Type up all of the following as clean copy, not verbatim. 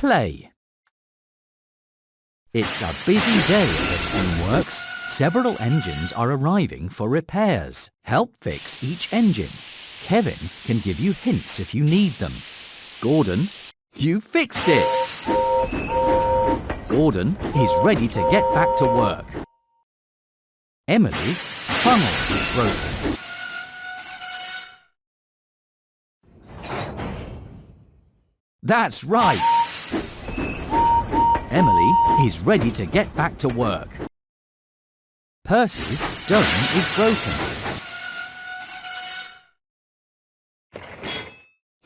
Play. It's a busy day at the Steamworks. Several engines are arriving for repairs. Help fix each engine. Kevin can give you hints if you need them. Gordon, you fixed it! Gordon is ready to get back to work. Emily's funnel is broken. That's right! Emily is ready to get back to work. Percy's dome is broken.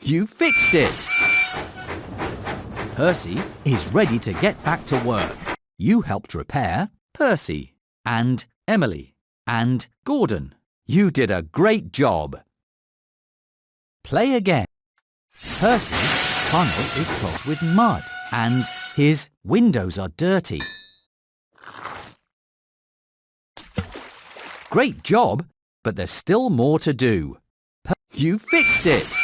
You fixed it! Percy is ready to get back to work. You helped repair Percy and Emily and Gordon. You did a great job. Play again. Percy's funnel is clogged with mud and his windows are dirty. Great job, but there's still more to do. You fixed it!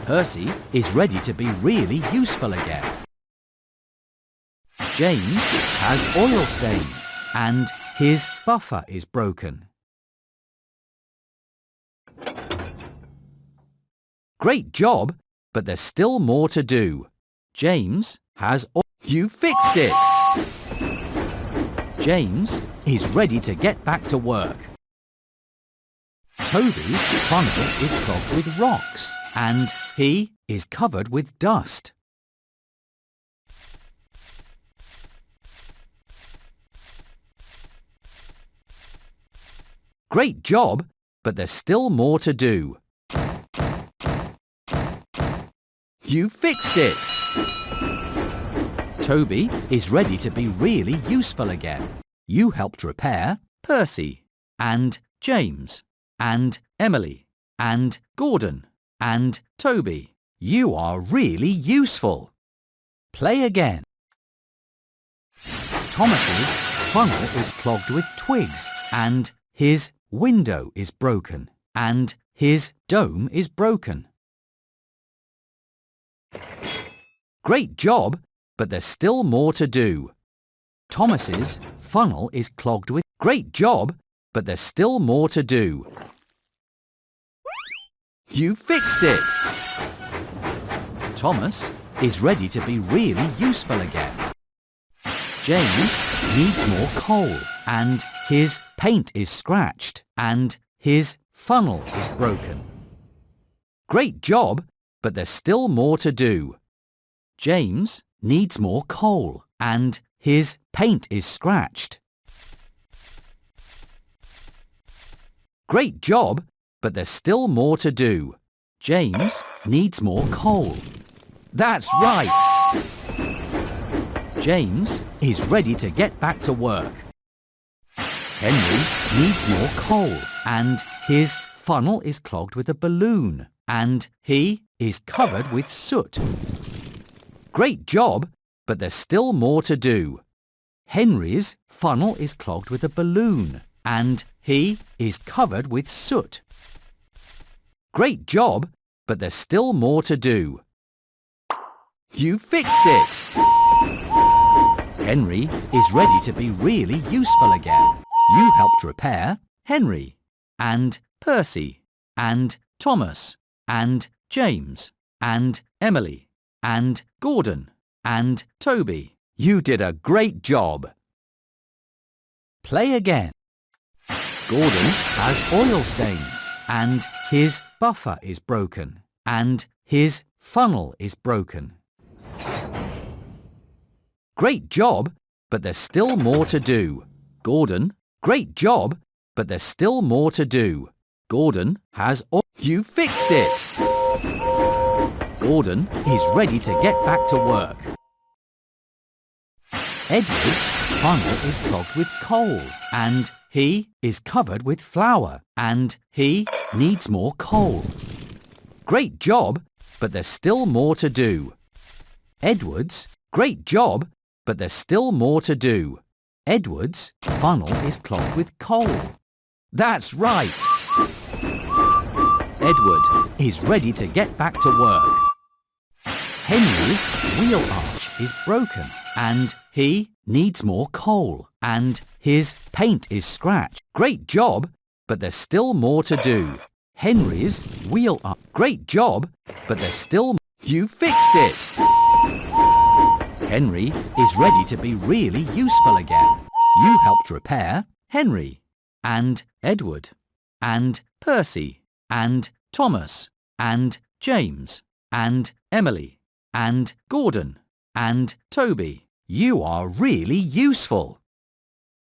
Percy is ready to be really useful again. James has oil stains and his buffer is broken. Great job, but there's still more to do. James has You fixed it! James is ready to get back to work. Toby's funnel is clogged with rocks and he is covered with dust. Great job, but there's still more to do. You fixed it! Toby is ready to be really useful again. You helped repair Percy and James and Emily and Gordon and Toby. You are really useful. Play again. Thomas's funnel is clogged with twigs and his window is broken and his dome is broken. Great job, but there's still more to do. Thomas's funnel is clogged with Great job, but there's still more to do. You fixed it! Thomas is ready to be really useful again. James needs more coal and his paint is scratched and his funnel is broken. Great job, but there's still more to do. James needs more coal and his paint is scratched. Great job, but there's still more to do. James needs more coal. That's right! James is ready to get back to work. Henry needs more coal and his funnel is clogged with a balloon and he is covered with soot. Great job, but there's still more to do. Henry's funnel is clogged with a balloon and he is covered with soot. Great job, but there's still more to do. You fixed it! Henry is ready to be really useful again. You helped repair Henry and Percy and Thomas and James and Emily and Gordon and Toby. You did a great job. Play again. Gordon has oil stains and his buffer is broken and his funnel is broken. Great job, but there's still more to do. Gordon, great job, but there's still more to do. Gordon has You fixed it! Gordon is ready to get back to work. Edward's funnel is clogged with coal and he is covered with flour and he needs more coal. Great job, but there's still more to do. Edward's great job, but there's still more to do. Edward's funnel is clogged with coal. That's right! Edward is ready to get back to work. Henry's wheel arch is broken and he needs more coal and his paint is scratched. Great job, but there's still more to do. Henry's wheel arch. Great job, but there's still. You fixed it! Henry is ready to be really useful again. You helped repair Henry and Edward and Percy and Thomas and James and Emily and Gordon and Toby. You are really useful.